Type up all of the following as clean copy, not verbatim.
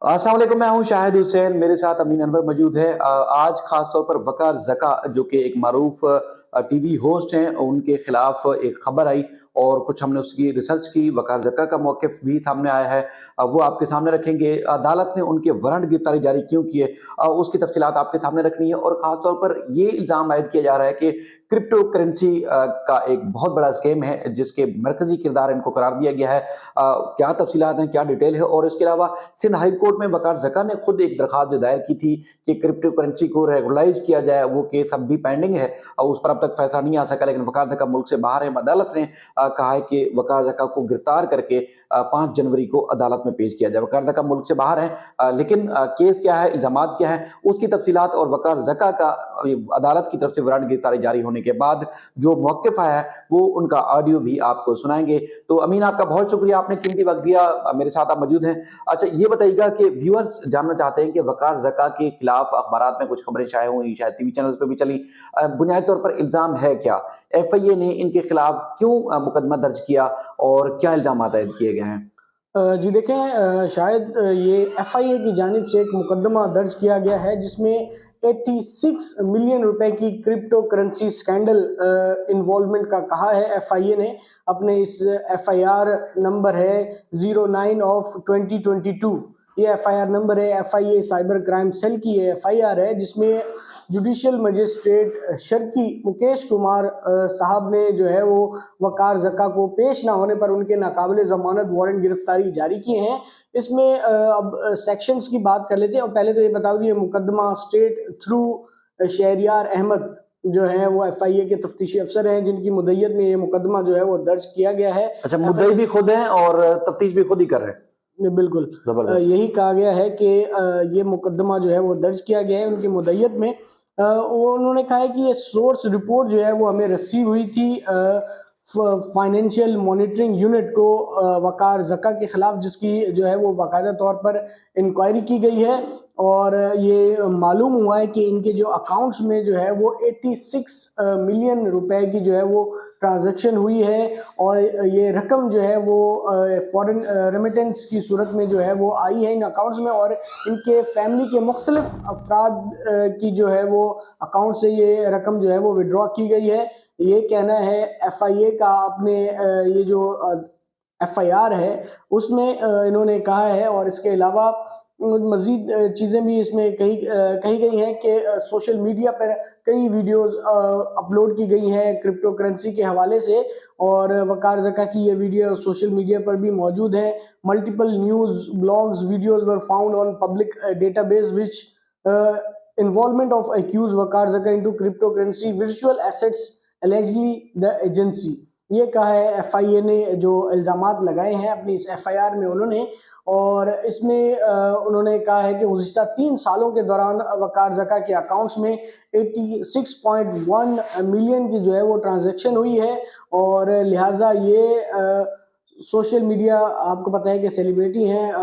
अस्सलाम वालेकुम, मैं हूं शाहिद हुसैन। मेरे साथ अमीन अनवर मौजूद है। आज खास तौर पर वकार जका जो कि एक मारूफ टीवी होस्ट हैं, उनके खिलाफ एक खबर आई और कुछ हमने उसकी रिसर्च की। वकार जका का मौक़िफ़ भी सामने आया है। वो आपके सामने रखेंगे। अदालत ने उनके वारंट गिरफ्तारी जारी क्यों किए, उसकी तफसीलात आपके सामने रखनी है। और खास तौर पर ये इल्ज़ाम आयद किया जा रहा है कि क्रिप्टो करेंसी का एक बहुत बड़ा स्कैम है, जिसके मरकज़ी किरदार इनको करार दिया गया है। क्या तफसीलात हैं, क्या डिटेल है। और इसके अलावा सिंध हाई कोर्ट में वकार जका ने खुद एक दरखास्त जो दायर की थी कि क्रिप्टो करेंसी को रेगुलाइज किया जाए, वो केस अब भी पेंडिंग है और उस पर अब तक फैसला नहीं आ सका। लेकिन वकार जका मुल्क से बाहर है। अदालत ने कहा है कि वकार जका को गिरफ्तार करके 5 जनवरी को अदालत में पेश किया जाए। वकार जका मुल्क से बाहर है, लेकिन केस क्या है, इल्जामात क्या है, उसकी तफसीलात और वकार जका का अदालत की तरफ से वारंट गिरफ्तारी जारी होने के बाद जो मौक़िफ़ आया है, वो उनका ऑडियो भी आपको सुनाएंगे। तो अमीन, आपका बहुत शुक्रिया, आपने कीमती वक्त दिया। मेरे साथ आप मौजूद हैं। अच्छा, ये बताइएगा कि व्यूअर्स जानना चाहते हैं कि वकार जका के खिलाफ अखबारात में कुछ खबरें शाये हुई, शायद टीवी चैनल्स पे भी चली। बुनियादी तौर पर इल्ज़ाम है क्या? एफआईए ने इनके खिलाफ क्यों मुकदमा दर्ज किया और क्या इल्ज़ामात आयद किए गए हैं? जी देखें, शायद ये एफआईए की जानिब से एक मुकदमा दर्ज किया गया है जिसमें 86 मिलियन रुपए की क्रिप्टो करेंसी स्कैंडल इन्वॉल्वमेंट का कहा है एफआईए ने। अपने इस एफआईआर नंबर है 09 ऑफ 2022। ये एफआईआर नंबर है, एफआईए साइबर क्राइम सेल की ये एफआईआर है, जिसमें जुडिशियल मजिस्ट्रेट शर्की मुकेश कुमार साहब ने जो है वो वकार जका को पेश ना होने पर उनके नाकाबिले ज़मानत वारंट गिरफ्तारी जारी किए हैं। इसमें अब सेक्शंस की बात कर लेते हैं। और पहले तो ये बता दूं, ये मुकदमा स्टेट थ्रू शहरियार अहमद जो है वो एफआईए के तफ्तीशी अफसर हैं, जिनकी मुद्दत में ये मुकदमा जो है वो दर्ज किया गया है। अच्छा, मुद्दई भी खुद हैं और तफ्तीश भी खुद ही कर रहे हैं। बिल्कुल। जबरदस्त। यही कहा गया है कि ये मुकदमा जो है वो दर्ज किया गया है उनकी मुद्दत में। वो उन्होंने कहा है कि ये सोर्स रिपोर्ट जो है वो हमें रिसीव हुई थी फाइनेंशियल मॉनिटरिंग यूनिट को वकार जका के खिलाफ, जिसकी जो है वो बाकायदा तौर पर इंक्वायरी की गई है। और ये मालूम हुआ है कि इनके जो अकाउंट्स में जो है वो 86 मिलियन रुपए की जो है वो ट्रांजैक्शन हुई है। और ये रकम जो है वो फॉरेन रेमिटेंस की सूरत में जो है वो आई है इन अकाउंट्स में। और इनके फैमिली के मुख्तलिफ अफराद की जो है वो अकाउंट से ये रकम जो है वो विड्रॉ की गई है। ये कहना है एफआईए का। अपने ये जो एफआईआर है उसमें इन्होंने कहा है। और इसके अलावा मजीद चीज़ें भी इसमें कही गई हैं कि सोशल मीडिया पर कई वीडियोस अपलोड की गई हैं क्रिप्टो करेंसी के हवाले से। और वकार जका की ये वीडियो सोशल मीडिया पर भी मौजूद है। Multiple news blogs videos were found on public database which involvement of accused वकार जका into cryptocurrency virtual assets allegedly the agency। ये कहा है एफआईए ने, जो इल्ज़ामात लगाए हैं अपनी इस एफआईआर में उन्होंने। और इसमें उन्होंने कहा है कि गुज़िश्ता 3 सालों के दौरान वकार जका के अकाउंट्स में 86.1 मिलियन की जो है वो ट्रांजैक्शन हुई है। और लिहाजा ये सोशल मीडिया, आपको पता है कि सेलिब्रिटी हैं,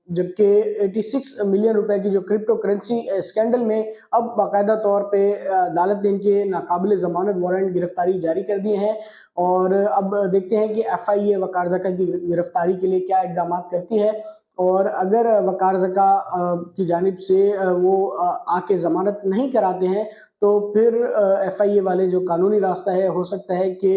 जबकि 86 मिलियन रुपए की जो क्रिप्टो करेंसी स्कैंडल में अब बाकायदा तौर पे अदालत ने इनके नाकाबिले ज़मानत वारंट गिरफ्तारी जारी कर दिए हैं। और अब देखते हैं कि एफआईए वकार जका की गिरफ्तारी के लिए क्या इकदाम करती है। और अगर वकार जका की जानिब से वो आके ज़मानत नहीं कराते हैं, तो फिर एफआईए वाले जो कानूनी रास्ता है, हो सकता है कि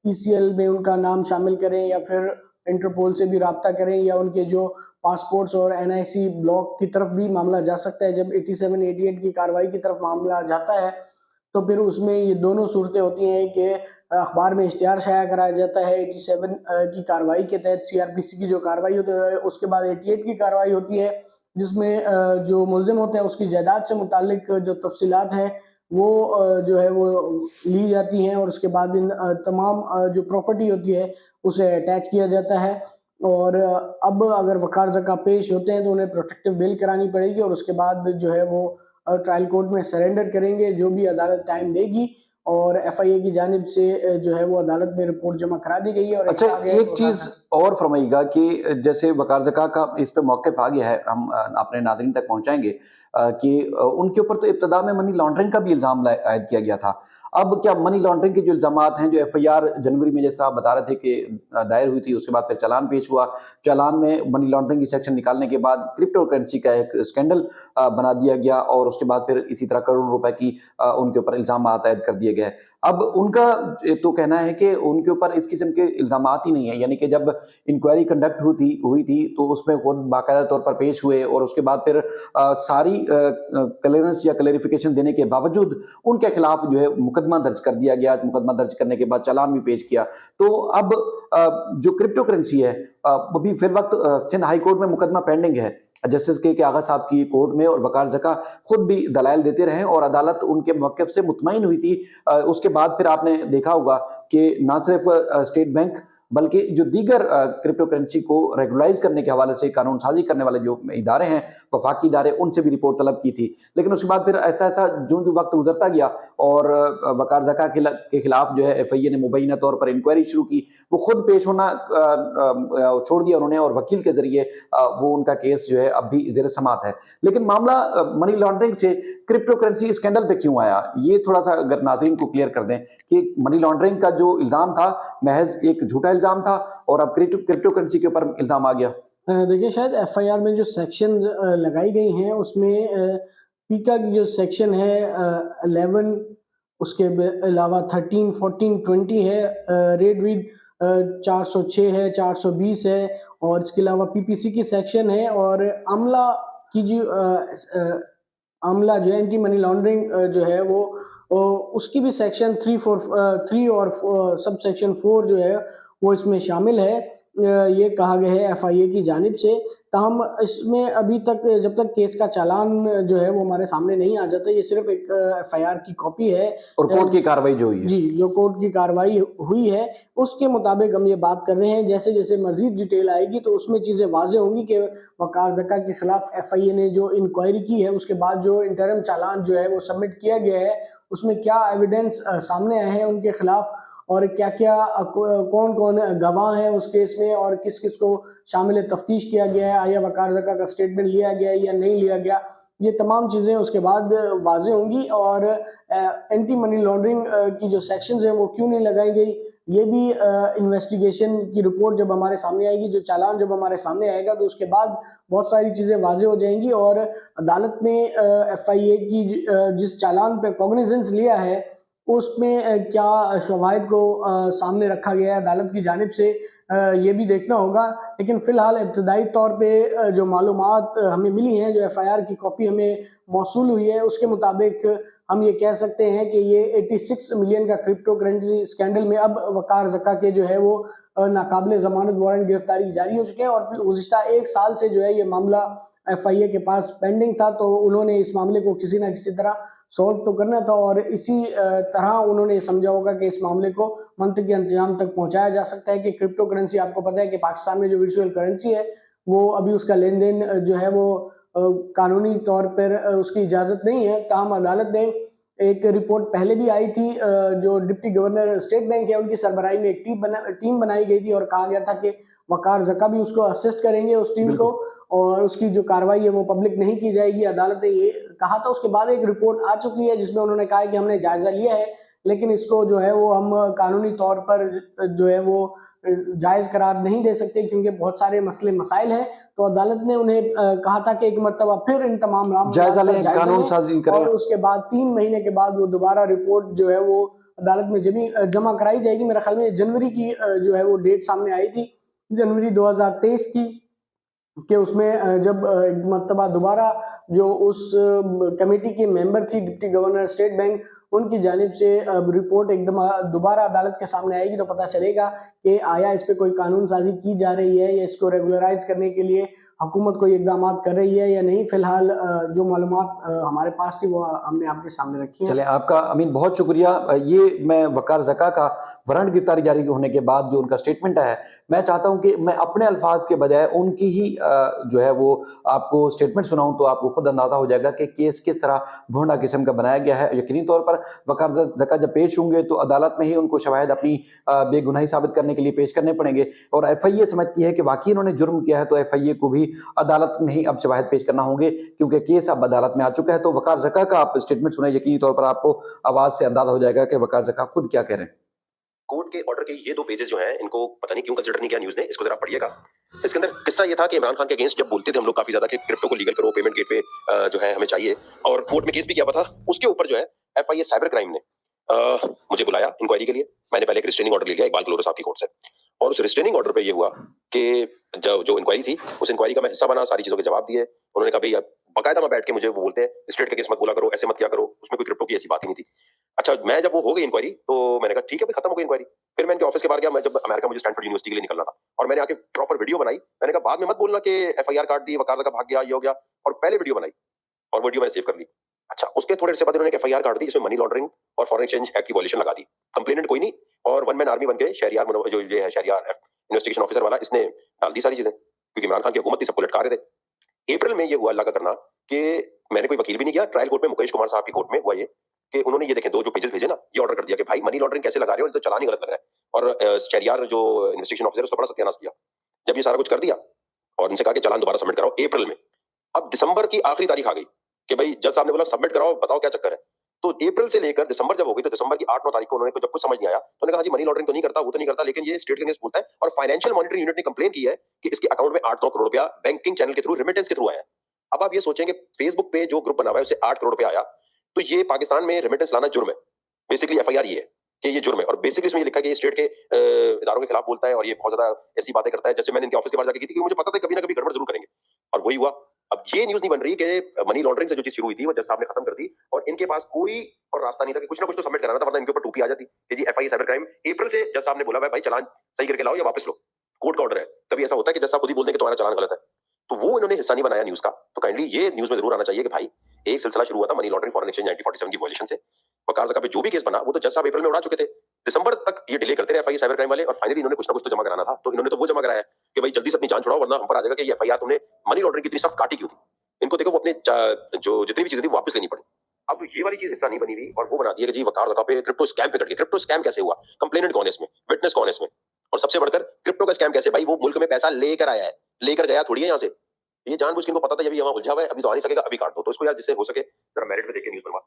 ईसीएल में उनका नाम शामिल करें या फिर इंटरपोल से भी राब्ता करें, या उनके जो पासपोर्ट्स और एनआईसी ब्लॉक की तरफ भी मामला जा सकता है। जब 87-88 की कार्रवाई की तरफ मामला जाता है, तो फिर उसमें ये दोनों सूरतें होती हैं कि अखबार में इश्तिहार शाया कराया जाता है 87 की कार्रवाई के तहत, सीआरपीसी की जो कार्रवाई होती है। उसके बाद 88 की कार्रवाई होती है, जिसमें जो मुल्ज़िम होते हैं उसकी जायदाद से मुतालिक जो तफसीलात हैं वो जो है वो ली जाती हैं। और उसके बाद इन तमाम जो प्रॉपर्टी होती है उसे अटैच किया जाता है। और अब अगर वकार जका पेश होते हैं तो उन्हें प्रोटेक्टिव बेल करानी पड़ेगी। और उसके बाद जो है वो ट्रायल कोर्ट में सरेंडर करेंगे, जो भी अदालत टाइम देगी। और एफआईए की जानिब से जो है वो अदालत में रिपोर्ट जमा करा दी गई है। और अच्छा, एक चीज़ और फरमाइएगा कि जैसे वकार ज़का का इस पे मौक़िफ़ आ गया है, हम अपने नाज़रीन तक पहुँचाएँगे। कि उनके ऊपर तो इब्तदा में मनी लॉन्ड्रिंग का भी इल्ज़ाम आयद किया गया था। अब क्या मनी लॉन्ड्रिंग के जो इल्ज़ामात हैं, जो एफआईआर जनवरी में जैसा आप बता रहे थे कि दायर हुई थी, उसके बाद फिर चालान पेश हुआ। चालान में मनी लॉन्ड्रिंग की सेक्शन निकालने के बाद क्रिप्टो करेंसी का एक स्कैंडल बना दिया गया और उसके बाद फिर इसी तरह करोड़ों रुपए की उनके ऊपर इल्ज़ामात आयद कर दिए गए। अब उनका तो कहना है कि उनके ऊपर इस किस्म के इल्ज़ामात ही नहीं है, यानी कि जब इंक्वायरी कंडक्ट हुई थी तो उसमें खुद बाकायदा तौर पर पेश हुए और उसके बाद फिर सारी क्लियरेंस या क्लेरिफिकेशन देने के बावजूद उनके खिलाफ जो है मुकदमा दर्ज कर दिया गया। मुकदमा दर्ज करने के बाद चालान भी पेश किया। तो अब जो क्रिप्टो करेंसी है, अभी फिर वक्त सिंध हाई कोर्ट में मुकदमा पेंडिंग है जस्टिस के आगा साहब की कोर्ट में, और वकार ज़का खुद भी दलाइल देते रहे और अदालत उनके मौक़िफ़ से मुतमईन हुई थी। उसके बाद फिर आपने देखा होगा कि ना सिर्फ स्टेट बैंक बल्कि जो दीगर क्रिप्टो करेंसी को रेगुलाइज़ करने के हवाले से कानून साज़ी करने वाले जो इदारे हैं, वफाकी इदारे, उनसे भी रिपोर्ट तलब की थी। लेकिन उसके बाद फिर ऐसा-ऐसा ज्यों-ज्यों वक्त गुज़रता गया और वकार ज़का के खिलाफ जो है एफआईए ने मुबैना तौर पर इंक्वायरी शुरू की। वो खुद पेश होना छोड़ दिया उन्होंने और वकील के ज़रिए वो उनका केस जो है अब भी ज़ेर समाअत है। लेकिन मामला मनी लॉन्ड्रिंग से क्रिप्टो करेंसी स्कैंडल पे क्यों आया? ये थोड़ा-सा अगर नाज़रीन को क्लियर कर दें कि मनी लॉन्ड्रिंग का जो इल्ज़ाम था, महज़ एक झूठा इल्ज़ाम था और अब क्रिप्टो करेंसी के ऊपर इल्ज़ाम आ गया। देखिए, शायद एफआईआर में जो सेक्शन लगाई गई हैं उसमें पीका की जो सेक्शन है 11, उसके अलावा 13, 14, 20 है, रेड विद 406 है, 420 है और इसके अलावा पीपीसी की सेक्शन है और आमला की जो आमला जो है एंटी मनी लॉन्ड्रिंग जो है वो उसकी भी सेक्शन 3 और सब सेक्शन 4 जो है वो इसमें शामिल है। ये कहा गया है एफआईए की जानिब से। ताहम इसमें अभी तक जब तक केस का चालान जो है वो हमारे सामने नहीं आ जाता, ये सिर्फ़ एक एफआईआर की कॉपी है। और कोर्ट की कार्रवाई जो हुई है। जी, जो कोर्ट की कार्रवाई हुई है, उसके मुताबिक हम ये बात कर रहे हैं। जैसे-जैसे मज़ीद डिटेल आएगी तो उसमें चीज़ें वाज़ेह होंगी कि वकार ज़का के खिलाफ एफआईए ने जो इंक्वायरी की है, उसके बाद जो इंटरिम चालान जो है वो सबमिट किया गया है, उसमें क्या एविडेंस सामने आए हैं उनके खिलाफ और क्या-क्या कौन-कौन गवाह हैं उस केस में और किस-किस को शामिल तफ्तीश किया गया है, आया वकार ज़का का स्टेटमेंट लिया गया है या नहीं लिया गया। ये तमाम चीज़ें उसके बाद वाज़ेह होंगी और एंटी मनी लॉन्ड्रिंग की जो सेक्शंस हैं वो क्यों नहीं लगाई गई, ये भी इन्वेस्टिगेशन की रिपोर्ट जब हमारे सामने आएगी, जो चालान जब हमारे सामने आएगा तो उसके बाद बहुत सारी चीज़ें वाज़ेह हो जाएँगी और अदालत ने एफआईए की जिस चालान पे कॉग्निजेंस लिया है, उसमें क्या शवाहिद को सामने रखा गया है अदालत की जानिब से, ये भी देखना होगा। लेकिन फ़िलहाल इब्तदाई तौर पे जो मालूमात हमें मिली हैं, जो एफआईआर की कॉपी हमें मौसूल हुई है, उसके मुताबिक हम ये कह सकते हैं कि ये 86 मिलियन का क्रिप्टो करेंसी स्कैंडल में अब वकार ज़का के जो है वो नाकाबिले ज़मानत वारंट गिरफ्तारी जारी हो चुके हैं और गुज़िश्ता 1 साल से जो है ये मामला एफआईए के पास पेंडिंग था, तो उन्होंने इस मामले को किसी न किसी तरह सॉल्व तो करना था और इसी तरह उन्होंने समझा होगा कि इस मामले को मंतकी अंजाम तक पहुँचाया जा सकता है कि क्रिप्टो करेंसी, आपको पता है कि पाकिस्तान में जो वर्चुअल करेंसी है, वो अभी उसका लेन-देन जो है वो कानूनी तौर पर उसकी इजाज़त नहीं है। ताहम अदालत ने एक रिपोर्ट पहले भी आई थी, जो डिप्टी गवर्नर स्टेट बैंक है उनकी सरबराही में एक टीम बनाई गई थी और कहा गया था कि वकार ज़का भी उसको असिस्ट करेंगे उस टीम को और उसकी जो कार्रवाई है वो पब्लिक नहीं की जाएगी। अदालत ने ये कहा था, उसके बाद एक रिपोर्ट आ चुकी है जिसमें उन्होंने कहा है कि हमने जायज़ा लिया है, लेकिन इसको जो है वो हम कानूनी तौर पर जो है वो जायज़ करार नहीं दे सकते क्योंकि बहुत सारे मसले मसाइल हैं। तो अदालत ने उन्हें कहा था कि एक मरतबा फिर इन तमाम जायज़ा लें, कानून साज़ी करें। और उसके बाद 3 महीने के बाद वो दोबारा रिपोर्ट जो है वो अदालत में जमा कराई जाएगी। मेरा ख़्याल में जनवरी की जो है वो डेट सामने आई थी, जनवरी 2023 की, कि उसमें जब एक मर्तबा दोबारा जो उस कमेटी की मेंबर थी डिप्टी गवर्नर स्टेट बैंक, उनकी जानिब से रिपोर्ट एकदम दोबारा अदालत के सामने आएगी तो पता चलेगा कि आया इस पे कोई कानून साज़ी की जा रही है या इसको रेगुलराइज़ करने के लिए हुकूमत कोई इक़दामात कर रही है या नहीं। फ़िलहाल जो मालूमात हमारे पास थी वो हमने आपके सामने रखी हैं। चलें, आपका अमीन बहुत शुक्रिया। ये मैं वकार ज़का का वारंट गिरफ्तारी जारी होने के बाद जो उनका स्टेटमेंट आया है, मैं चाहता हूँ कि मैं अपने अल्फाज के बजाय उनकी ही जो है वो आपको स्टेटमेंट सुनाऊँ तो आपको खुद अंदाज़ा हो जाएगा कि केस किस तरह भोंडा किस्म का बनाया गया है। यकीनी तौर पर वकार ज़का जब पेश होंगे तो अदालत में ही उनको शवाहिद अपनी बेगुनाही साबित करने के लिए पेश करने पड़ेंगे और एफआईए समझती है कि वाकई इन्होंने जुर्म किया है तो एफआईए को भी अदालत में ही अब शवाहिद पेश करना होंगे, क्योंकि केस अब अदालत में आ चुका है। तो वकार ज़का का आप स्टेटमेंट सुने, यकीनी तौर पर आपको आवाज़ से अंदाज़ा हो जाएगा कि वकार ज़का खुद क्या कह रहे हैं। कोर्ट के ऑर्डर के ये 2 पेजेस जो हैं, इनको पता नहीं क्यों कंसीडर नहीं किया न्यूज़ ने, इसको ज़रा पढ़िएगा। इसके अंदर किस्सा ये था कि इमरान खान के अगेंस्ट जब बोलते थे हम लोग काफ़ी ज़्यादा कि क्रिप्टो को लीगल करो, पेमेंट गेटवे जो है हमें चाहिए, और कोर्ट में केस भी किया हुआ था। उसके ऊपर जो है एफआईए साइबर क्राइम ने मुझे बुलाया इंक्वायरी के लिए। मैंने पहले एक रिस्ट्रेनिंग ऑर्डर ले लिया इकबाल कलोरो साहब की कोर्ट से, और उस रिस्ट्रेनिंग ऑर्डर पे ये हुआ कि जो इंक्वायरी थी, उस इंक्वायरी का मैं हिस्सा बना, सारी चीज़ों के जवाब दिए। उन्होंने कहा भई अब बाकायदा वहाँ बैठ के मुझे वो बोलते हैं, स्टेट का केस मत बोला करो, ऐसे मत किया करो, उसमें कोई क्रिप्टो की ऐसी बात ही नहीं थी। अच्छा, मैं जब वो हो गई इंक्वायरी, तो मैंने कहा ठीक है, खत्म हो गई इंक्वायरी। फिर मैं इनके ऑफिस के बाहर गया, मैं जब अमेरिका मुझे स्टैनफोर्ड यूनिवर्सिटी के लिए निकलना था, और मैंने आके प्रॉपर वीडियो बनाई। मैंने कहा बाद में मत बोलना कि एफआईआर काट दी, वकार का भाग गया, ये हो गया, और पहले वीडियो बनाई और वीडियो मैंने सेव कर ली। अच्छा, उसके थोड़े देर बाद उन्होंने एफआईआर काट दी, जिसमें मनी लॉन्ड्रिंग और फॉरेन एक्सचेंज एक्ट की वॉल्यूशन लगा दी। कंप्लेनेंट कोई नहीं, और वन मैन आर्मी बन के शहरियार जो ये है शहरियार इन्वेस्टिगेशन ऑफिसर वाला, इसने डाल दी सारी चीजें, क्योंकि इमरान खान की हुकूमत थी, सबको लटका रहे थे। अप्रैल में ये हुआ अल्लाह का करना कि मैंने कोई वकील भी नहीं किया, ट्रायल कोर्ट में मुकेश कुमार साहब की कोर्ट में हुआ ये कि उन्होंने ये देखें 2 जो पेजेस भेजे ना, ये ऑर्डर कर दिया कि भाई मनी लॉन्ड्रिंग कैसे लगा रहे हो, ये तो चालान ही गलत लग रहा है, और शहरियार जो इन्वेस्टिगेशन ऑफिसर है उसको बड़ा सत्यानाश किया। जब ये सारा कुछ कर दिया और इनसे कहा कि चालान दोबारा सबमिट कराओ अप्रैल में, अब दिसंबर की आखिरी तारीख आ गई कि भाई जज साहब ने बोला सबमिट कराओ, बताओ क्या चक्कर है। तो अप्रैल से लेकर दिसंबर जब हो गई, तो दिसंबर की 8-9 तारीख को उन्होंने जब कुछ समझ नहीं आया, तो उन्होंने कहा जी मनी लॉन्ड्रिंग तो नहीं करता, वो तो नहीं करता, लेकिन ये स्टेट के अगेंस्ट बोलता है, और फाइनेंशियल मॉनिटरिंग यूनिट ने कंप्लेन की है कि इसके अकाउंट में 8-9 करोड़ रुपया बैंकिंग चैनल के थ्रू, रेमिटेंस के थ्रू आया है। अब आप ये सोचेंगे, फेसबुक पे जो ग्रुप बना हुआ है उससे 8 करोड़ रुपया आया, तो ये पाकिस्तान में रेमिटेंस लाना जुर्म है। बेसिकली एफआईआर ये है कि ये जुर्म है, और बेसिकली इसमें ये लिखा है कि ये स्टेट के इदारों के खिलाफ बोलता है, और ये बहुत ज्यादा ऐसी बातें करता है। जैसे मैंने इनके ऑफिस के बाहर जाके की थी, क्योंकि मुझे पता था कभी ना कभी गड़बड़ जरूर करेंगे, और वही हुआ। अब ये न्यूज नहीं बन रही कि मनी लॉन्ड्रिंग से जो चीज शुरू हुई थी वो जज साहब ने खत्म कर दी, और इनके पास कोई और रास्ता नहीं था कि कुछ ना कुछ तो सबमिट कराना था, वरना इनके ऊपर टोपी आ जाती कि जी एफआईए साइबर क्राइम। अप्रैल से जज साहब ने बोला भाई चालान सही करके लाओ या वापस लो, कोर्ट का ऑर्डर है। कभी ऐसा होता है कि जज साहब खुद ही बोलते हैं कि तुम्हारा चालान गलत है, तो वो इन्होंने हिस्सा नहीं बनाया न्यूज का। तो काइंडली ये न्यूज में जरूर आना चाहिए कि भाई एक सिलसिला शुरू हुआ था मनी लॉन्ड्रिंग फॉरेन एक्सचेंज 1947 की वॉल्यूशन से। वकार ज़का पे जो भी केस बना वो तो जज साहब अप्रैल में उड़ा चुके थे, दिसंबर तक ये डिले करते रहे एफआईए साइबर क्राइम वाले, और फाइनली इन्होंने कुछ ना कुछ तो जमा कराना था, तो इन्होंने तो वो जमा कराया कि भाई जल्दी से अपनी जान छुड़ाओ, वरना हम पर आ जाएगा कि ये एफआईआर तुमने मनी लॉन्ड्रिंग की इतनी सख्त काटी क्यों थी। इनको देखो वो अपने जो जितनी भी चीजें थी वो वापस लेनी पड़ी। अब ये वाली चीज हिस्सा नहीं बनी हुई, और वो बना दिया कि जी वकार ज़का पे क्रिप्टो स्कैम पे कर दिया। क्रिप्टो स्कैम कैसे हुआ, कंप्लेनेंट कौन है इसमें, विटनेस कौन है इसमें, और सबसे बढ़कर क्रिप्टो का स्कैम कैसे, भाई वो मुल्क में पैसा लेकर आया है, लेकर गया थोड़ी है यहाँ से। ये जानबूझ के इनको पता था ये यहाँ उलझा हुआ है, अभी तो आ नहीं सकेगा, अभी काट दो। तो इसको यार जिससे हो सके जरा मेरिट में देख के न्यूज बनवा।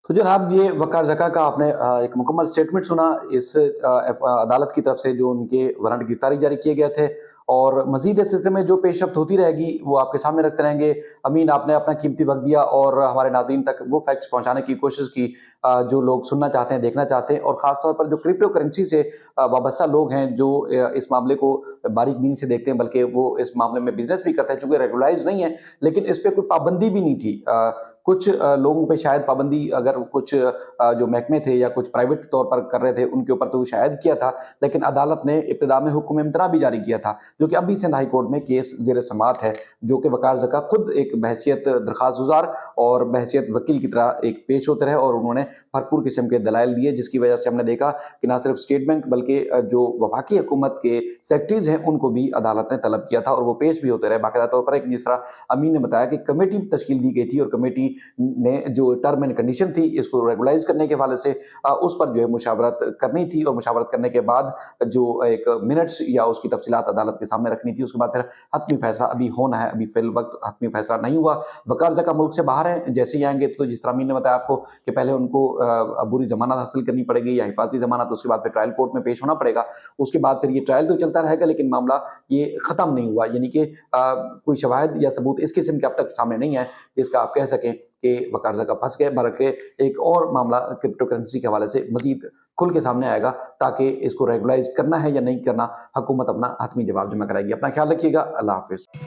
तो जनाब, ये वकार ज़का का आपने एक मुकम्मल स्टेटमेंट सुना इस अदालत की तरफ से, जो उनके वारंट गिरफ्तारी जारी किए गए थे, और मजीद इस सिलसिले में जो पेशरफ्त होती रहेगी वो आपके सामने रखते रहेंगे। अमीन, आपने अपना कीमती वक्त दिया और हमारे नाज़रीन तक वो फैक्ट्स पहुंचाने की कोशिश की जो लोग सुनना चाहते हैं, देखना चाहते हैं, और ख़ास तौर पर जो क्रिप्टो करेंसी से वाबस्ता लोग हैं, जो इस मामले को बारीक बीनी से देखते हैं, बल्कि वो इस मामले में बिजनेस भी करते हैं, चूँकि रेगुलाइज नहीं है, लेकिन इस पर कोई पाबंदी भी नहीं थी। कुछ लोगों पे शायद पाबंदी, अगर कुछ जो महकमे थे या कुछ प्राइवेट तौर पर कर रहे थे उनके ऊपर तो शायद किया था, लेकिन अदालत ने इब्तिदा में हुक्म इम्तना भी जारी किया था, जो कि अभी सिंध हाई कोर्ट में केस ज़ेर समाअत है, जो कि वकार ज़का खुद एक बहैसियत दरख्वास्त गुजार और बहैसियत वकील की तरह एक पेश होते रहे, और उन्होंने भरपूर किस्म के दलाइल दिए, जिसकी वजह से हमने देखा कि ना सिर्फ स्टेट बैंक बल्कि जो वफाकी हुकूमत के सेक्रेटरीज हैं उनको भी अदालत ने तलब किया था, और वो पेश भी होते रहे बाकायदा तौर पर। एक जिस तरह अमीन ने बताया कि कमेटी तश्कील दी गई थी, और कमेटी ने जो टर्म एंड कंडीशन थी इसको रेगुलाइज करने के हवाले से उस पर जो है मुशावरत करनी थी, और मुशावरत करने के बाद जो एक मिनट्स या उसकी तफसीलात अदालत के सामने रखनी थी। उसके बाद फिर हतमी फैसला अभी होना है, अभी फिल वक्त हतमी फैसला नहीं हुआ। वकार ज़का मुल्क से बाहर हैं, जैसे ही आएंगे तो जिस तरह अमीन ने बताया आपको कि पहले उनको अबूरी जमानत हासिल करनी पड़ेगी या हिफाजी जमानत, उसके बाद फिर ट्रायल कोर्ट में पेश होना पड़ेगा, उसके बाद फिर ये ट्रायल तो चलता रहेगा, लेकिन मामला ये ख़त्म नहीं हुआ, यानी कि कोई शवाहिद या सबूत इस किस्म के अब तक सामने नहीं है जिसका आप कह सकें कि वकार ज़का फंस गए, बल्कि एक और मामला क्रिप्टो करेंसी के हवाले से मजीद खुल के सामने आएगा, ताकि इसको रेगुलाइज करना है या नहीं करना हुकूमत अपना हतमी जवाब जमा कराएगी। अपना ख्याल रखिएगा। अल्लाह हाफिज़।